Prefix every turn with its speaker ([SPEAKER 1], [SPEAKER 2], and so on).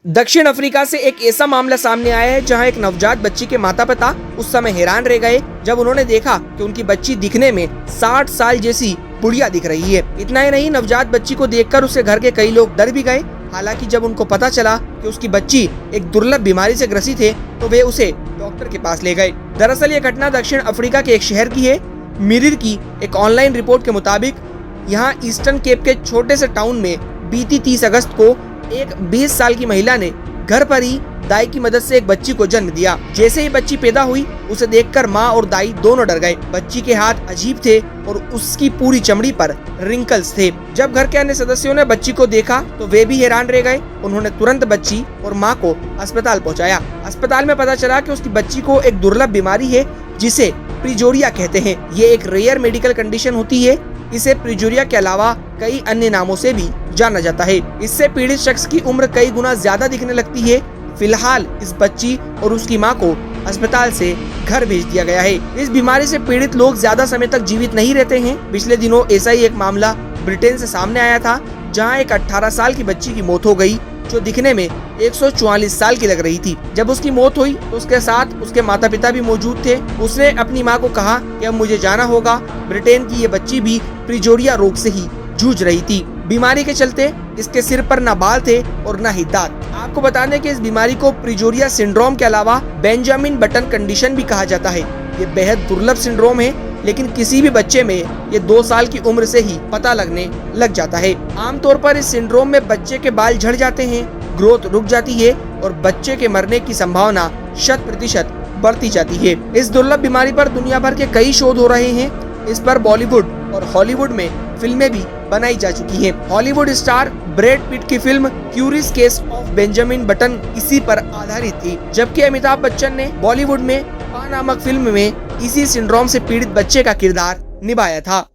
[SPEAKER 1] दक्षिण अफ्रीका से एक ऐसा मामला सामने आया है जहां एक नवजात बच्ची के माता पिता उस समय हैरान रह गए जब उन्होंने देखा कि उनकी बच्ची दिखने में 60 साल जैसी बुढ़िया दिख रही है। इतना ही नहीं, नवजात बच्ची को देखकर उसके घर के कई लोग डर भी गए। हालांकि जब उनको पता चला कि उसकी बच्ची एक दुर्लभ बीमारी से ग्रसित है तो वे उसे डॉक्टर के पास ले गए। दरअसल ये घटना दक्षिण अफ्रीका के एक शहर की है। मिरर की एक ऑनलाइन रिपोर्ट के मुताबिक यहाँ ईस्टर्न केप के छोटे से टाउन में बीती 30 अगस्त को एक 20 साल की महिला ने घर पर ही दाई की मदद से एक बच्ची को जन्म दिया। जैसे ही बच्ची पैदा हुई उसे देखकर माँ और दाई दोनों डर गए। बच्ची के हाथ अजीब थे और उसकी पूरी चमड़ी पर रिंकल्स थे। जब घर के अन्य सदस्यों ने बच्ची को देखा तो वे भी हैरान रह गए। उन्होंने तुरंत बच्ची और माँ को अस्पताल पहुँचाया। अस्पताल में पता चला कि उसकी बच्ची को एक दुर्लभ बीमारी है जिसे प्रिजोरिया कहते हैं। ये एक रेयर मेडिकल कंडीशन होती है। इसे प्रिजोरिया के अलावा कई अन्य नामों से भी जाना जाता है। इससे पीड़ित शख्स की उम्र कई गुना ज्यादा दिखने लगती है। फिलहाल इस बच्ची और उसकी मां को अस्पताल से घर भेज दिया गया है। इस बीमारी से पीड़ित लोग ज्यादा समय तक जीवित नहीं रहते हैं। पिछले दिनों ऐसा ही एक मामला ब्रिटेन से सामने आया था जहां एक 18 साल की बच्ची की मौत हो गई जो दिखने में 144 साल की लग रही थी। जब उसकी मौत हुई तो उसके साथ उसके माता पिता भी मौजूद थे। उसने अपनी मां को कहा कि अब मुझे जाना होगा। ब्रिटेन की ये बच्ची भी प्रिजोरिया रोग से ही जूझ रही थी। बीमारी के चलते इसके सिर पर न बाल थे और न ही दांत। आपको बता दें कि इस बीमारी को प्रिजोरिया सिंड्रोम के अलावा बेंजामिन बटन कंडीशन भी कहा जाता है। ये बेहद दुर्लभ सिंड्रोम है, लेकिन किसी भी बच्चे में ये 2 साल की उम्र से ही पता लगने लग जाता है। आमतौर पर इस सिंड्रोम में बच्चे के बाल झड़ जाते हैं, ग्रोथ रुक जाती है और बच्चे के मरने की संभावना 100% बढ़ती जाती है। इस दुर्लभ बीमारी पर दुनिया भर के कई शोध हो रहे हैं। इस पर बॉलीवुड और हॉलीवुड में फिल्में भी बनाई जा चुकी हैं। हॉलीवुड स्टार ब्रैड पिट की film curious case of Benjamin button इसी पर आधारित थी, जबकि अमिताभ बच्चन ने बॉलीवुड में पा नामक फिल्म में इसी सिंड्रोम से पीड़ित बच्चे का किरदार निभाया था।